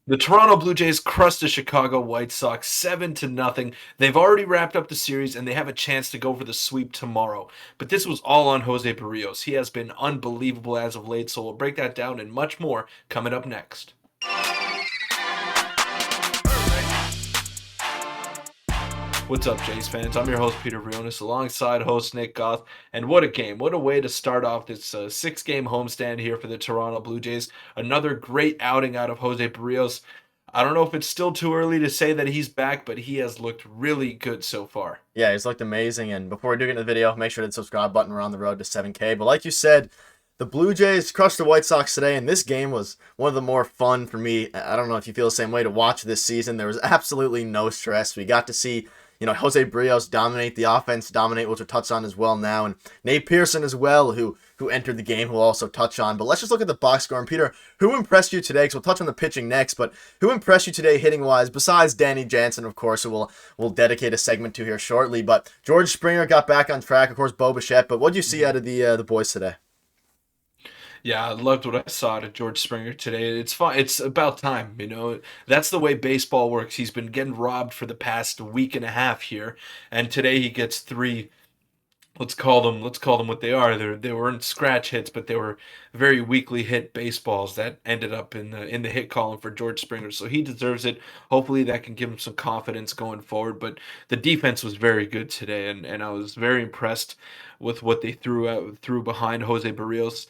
The Toronto Blue Jays crushed the Chicago White Sox 7-0. They've already wrapped up the series and they have a chance to go for the sweep tomorrow. But this was all on Jose Berrios. He has been unbelievable as of late, so we'll break that down and much more coming up next. What's up, Jays fans? I'm your host, Peter Vryonis, alongside host Nick Goth. And what a game. What a way to start off this six-game homestand here for the Toronto Blue Jays. Another great outing out of Jose Berrios. I don't know if it's still too early to say that he's back, but he has looked really good so far. Yeah, he's looked amazing. And before we do get into the video, make sure to hit the subscribe button. We're on the road to 7K. But like you said, the Blue Jays crushed the White Sox today, and this game was one of the more fun for me. I don't know if you feel the same way to watch this season. There was absolutely no stress. We got to see Jose Berrios dominate the offense, which we'll touch on as well now, and Nate Pearson as well, who entered the game, who we'll also touch on. But let's just look at the box score. And Peter, who impressed you today? Because we'll touch on the pitching next, but who impressed you today hitting-wise, besides Danny Jansen, of course, who we'll dedicate a segment to here shortly. But George Springer got back on track, of course, Bo Bichette. But what did you see out of the boys today? Yeah, I loved what I saw to George Springer today. It's fun. It's about time, That's the way baseball works. He's been getting robbed for the past week and a half here, and today he gets three. Let's call them what they are. They weren't scratch hits, but they were very weakly hit baseballs that ended up in the hit column for George Springer. So he deserves it. Hopefully that can give him some confidence going forward. But the defense was very good today, and I was very impressed with what they threw behind Jose Barrios.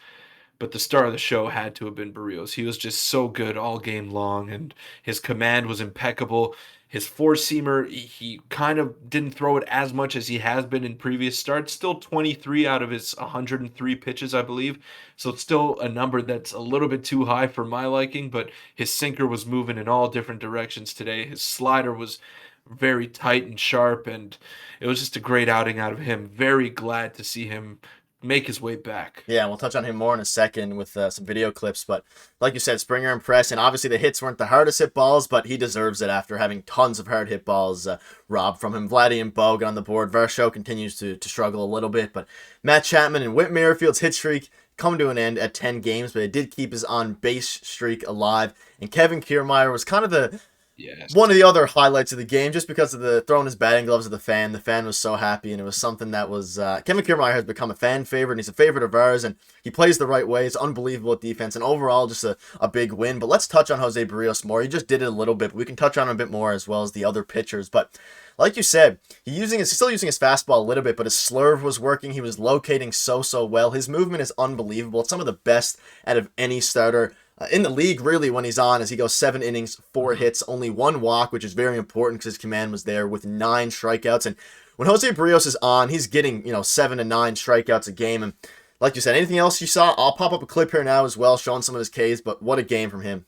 But the star of the show had to have been Berrios. He was just so good all game long, and his command was impeccable. His four-seamer, he kind of didn't throw it as much as he has been in previous starts. Still 23 out of his 103 pitches, I believe. So it's still a number that's a little bit too high for my liking, but his sinker was moving in all different directions today. His slider was very tight and sharp, and it was just a great outing out of him. Very glad to see him make his way back. Yeah, and we'll touch on him more in a second with some video clips. But like you said, Springer impressed, and obviously the hits weren't the hardest hit balls, but he deserves it after having tons of hard hit balls robbed from him. Vladdy and Bo got on the board. Varsho continues to struggle a little bit, but Matt Chapman and Whit Merrifield's hit streak come to an end at 10 games, but it did keep his on-base streak alive. And Kevin Kiermaier was kind of Yes. one of the other highlights of the game, just because of the throwing his batting gloves at the fan. The fan was so happy, and it was something that was Kevin Kiermaier has become a fan favorite, and he's a favorite of ours, and he plays the right way. It's unbelievable at defense, and overall just a big win. But let's touch on Jose Berrios more. He just did it a little bit, but we can touch on him a bit more as well as the other pitchers. But like you said, he's still using his fastball a little bit, but his slurve was working. He was locating so well. His movement is unbelievable. It's some of the best out of any starter in the league, really, when he's on, as he goes 7 innings, 4 hits, only 1 walk, which is very important because his command was there, with 9 strikeouts. And when Jose Berrios is on, he's getting 7 to 9 strikeouts a game. And like you said, anything else you saw? I'll pop up a clip here now as well, showing some of his Ks. But what a game from him!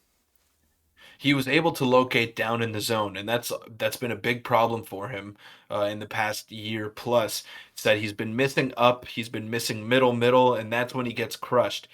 He was able to locate down in the zone, and that's been a big problem for him in the past year plus. It's that he's been missing up, he's been missing middle, and that's when he gets crushed.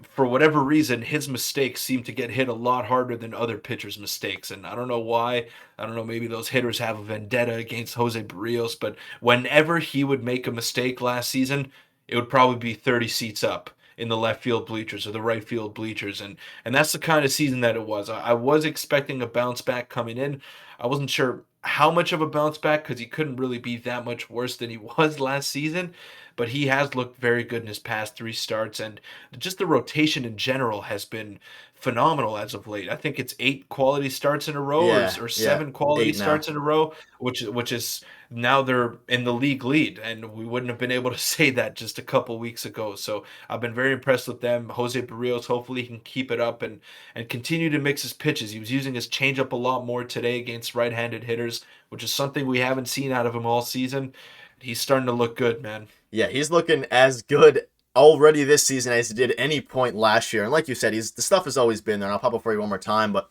For whatever reason, his mistakes seem to get hit a lot harder than other pitchers' mistakes, and I don't know why. I don't know, maybe those hitters have a vendetta against Jose Barrios, but whenever he would make a mistake last season, it would probably be 30 seats up in the left field bleachers or the right field bleachers, and that's the kind of season that it was. I was expecting a bounce back coming in. I wasn't sure how much of a bounce back, because he couldn't really be that much worse than he was last season, but he has looked very good in his past 3 starts, and just the rotation in general has been phenomenal as of late. I think it's 8 quality starts in a row, or Yeah, 7 quality 8 now. starts in a row, which is now they're in the league lead, and we wouldn't have been able to say that just a couple weeks ago. So I've been very impressed with them. Jose Barrios, hopefully he can keep it up and continue to mix his pitches. He was using his changeup a lot more today against right-handed hitters, which is something we haven't seen out of him all season. He's starting to look good, man. Yeah, he's looking as good already this season as he did at any point last year. And like you said, the stuff has always been there. And I'll pop up for you one more time, but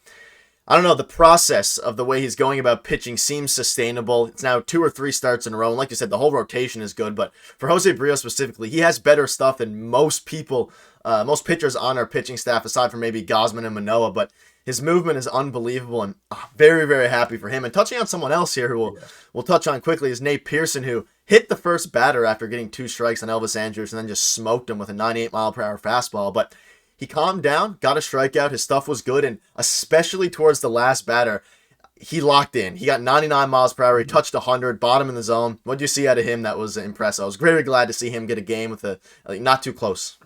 I don't know, the process of the way he's going about pitching seems sustainable. It's now 2 or 3 starts in a row. And like you said, the whole rotation is good. But for Jose Barrios specifically, he has better stuff than most pitchers on our pitching staff, aside from maybe Gosman and Manoah. But his movement is unbelievable, and very, very happy for him. And touching on someone else here who we'll touch on quickly is Nate Pearson, who hit the first batter after getting 2 strikes on Elvis Andrus and then just smoked him with a 98-mile-per-hour fastball. But he calmed down, got a strikeout, his stuff was good, and especially towards the last batter, he locked in. He got 99 miles per hour. He touched 100, bottom in the zone. What did you see out of him that was impressive? I was very glad to see him get a game with a like, not too close.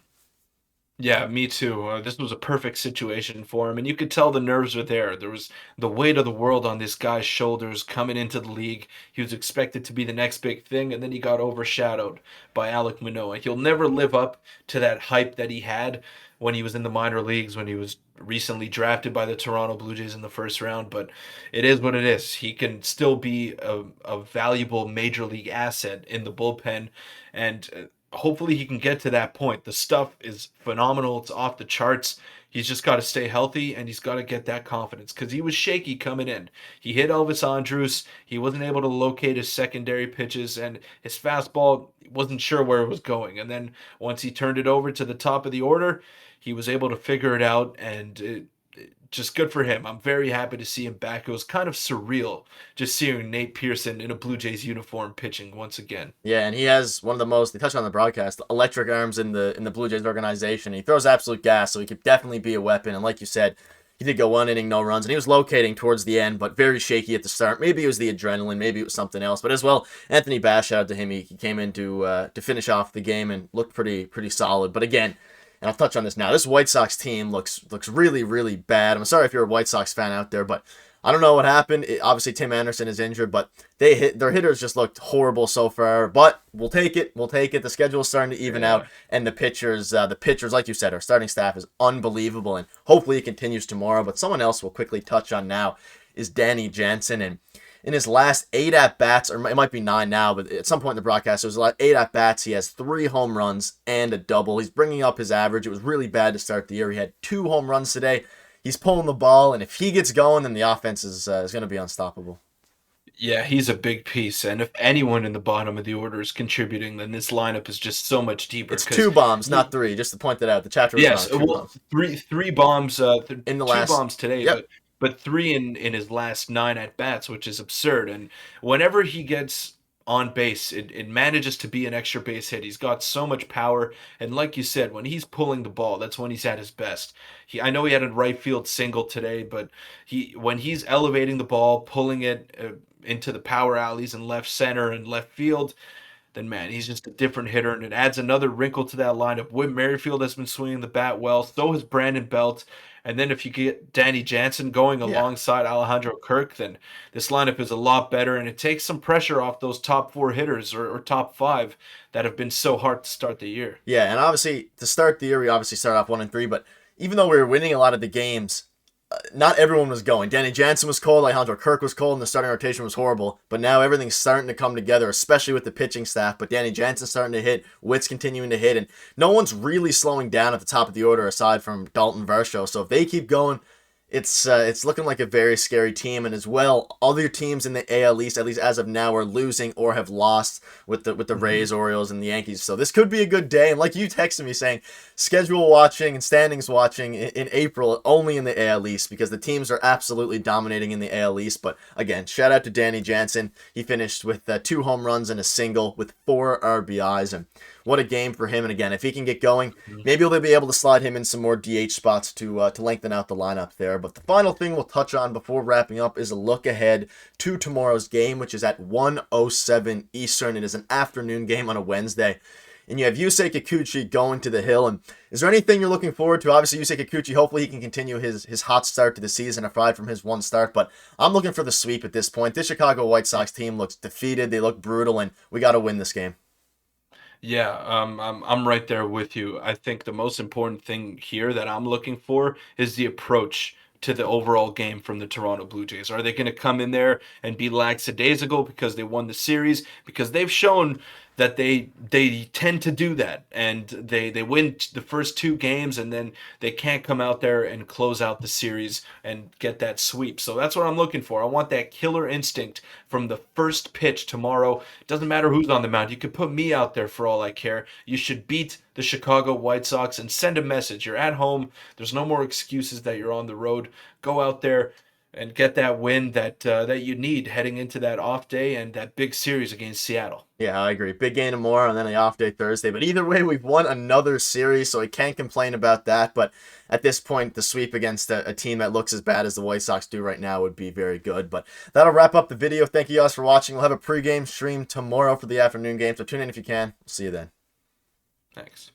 Yeah, me too. This was a perfect situation for him, and you could tell the nerves were there. There was the weight of the world on this guy's shoulders coming into the league. He was expected to be the next big thing, and then he got overshadowed by Alek Manoah. He'll never live up to that hype that he had when he was in the minor leagues, when he was recently drafted by the Toronto Blue Jays in the first round, but it is what it is. He can still be a valuable major league asset in the bullpen, and hopefully he can get to that point. The stuff is phenomenal. It's off the charts. He's just got to stay healthy and he's got to get that confidence because he was shaky coming in. He hit Elvis Andrus. He wasn't able to locate his secondary pitches and his fastball wasn't sure where it was going. And then once he turned it over to the top of the order, he was able to figure it out and just good for him. I'm very happy to see him back. It was kind of surreal just seeing Nate Pearson in a Blue Jays uniform pitching once again. Yeah, and he has one of the most, they touched on the broadcast, electric arms in the Blue Jays organization. He throws absolute gas, so he could definitely be a weapon. And like you said, he did go 1 inning, no runs, and he was locating towards the end, but very shaky at the start. Maybe it was the adrenaline, maybe it was something else. But as well, Anthony Bass, shout out to him. He came in to finish off the game and looked pretty solid. But again, and I'll touch on this now. This White Sox team looks really, really bad. I'm sorry if you're a White Sox fan out there, but I don't know what happened. Obviously, Tim Anderson is injured, but their hitters just looked horrible so far. But we'll take it. We'll take it. The schedule is starting to even out, and the pitchers, like you said, our starting staff is unbelievable, and hopefully it continues tomorrow. But someone else we'll quickly touch on now is Danny Jansen, and in his last 8 at-bats, or it might be 9 now, but at some point in the broadcast, it was like 8 at-bats. He has 3 home runs and a double. He's bringing up his average. It was really bad to start the year. He had 2 home runs today. He's pulling the ball, and if he gets going, then the offense is going to be unstoppable. Yeah, he's a big piece, and if anyone in the bottom of the order is contributing, then this lineup is just so much deeper. It's 2 bombs, not 3. Just to point that out, the chapter was yes, on 2 well, bombs three bombs, in the two last. bombs today, Yep. but three in his last 9 at bats, which is absurd. And whenever he gets on base, it manages to be an extra base hit. He's got so much power, and like you said, when he's pulling the ball, that's when he's at his best. I know he had a right field single today, but when he's elevating the ball, pulling it into the power alleys and left center and left field, then man, he's just a different hitter, and it adds another wrinkle to that lineup. Whit Merrifield has been swinging the bat well, so has Brandon Belt. And then if you get Danny Jansen going Yeah. alongside Alejandro Kirk, then this lineup is a lot better, and it takes some pressure off those top 4 hitters or top 5 that have been so hard to start the year. Yeah, and obviously to start the year, we obviously started off 1-3, but even though we were winning a lot of the games, not everyone was going. Danny Jansen was cold, Alejandro Kirk was cold, and the starting rotation was horrible. But now everything's starting to come together, especially with the pitching staff. But Danny Jansen's starting to hit, Witt's continuing to hit, and no one's really slowing down at the top of the order aside from Dalton Varsho. So if they keep going, it's looking like a very scary team, and as well, other teams in the AL East, at least as of now, are losing or have lost with the Rays, Orioles, and the Yankees. So this could be a good day. And like you texted me saying, schedule watching and standings watching in April only in the AL East because the teams are absolutely dominating in the AL East. But again, shout out to Danny Jansen. He finished with 2 home runs and a single with 4 RBIs, and what a game for him. And again, if he can get going, maybe they'll be able to slide him in some more DH spots to lengthen out the lineup there. But the final thing we'll touch on before wrapping up is a look ahead to tomorrow's game, which is at 1:07 Eastern. It is an afternoon game on a Wednesday. And you have Yusei Kikuchi going to the Hill. And is there anything you're looking forward to? Obviously, Yusei Kikuchi, hopefully he can continue his hot start to the season aside from his 1 start. But I'm looking for the sweep at this point. This Chicago White Sox team looks defeated. They look brutal, and we got to win this game. Yeah, I'm right there with you. I think the most important thing here that I'm looking for is the approach to the overall game from the Toronto Blue Jays. Are they going to come in there and be lackadaisical because they won the series? Because they've shown that they tend to do that, and they win the first 2 games, and then they can't come out there and close out the series and get that sweep. So that's what I'm looking for. I want that killer instinct from the first pitch tomorrow. Doesn't matter who's on the mound. You could put me out there for all I care. You should beat the Chicago White Sox and send a message. You're at home. There's no more excuses that you're on the road. Go out there and get that win that you need heading into that off day and that big series against Seattle. Yeah, I agree. Big game tomorrow and then the off day Thursday. But either way, we've won another series, so I can't complain about that. But at this point, the sweep against a team that looks as bad as the White Sox do right now would be very good. But that'll wrap up the video. Thank you guys for watching. We'll have a pregame stream tomorrow for the afternoon game, so tune in if you can. We'll see you then. Thanks.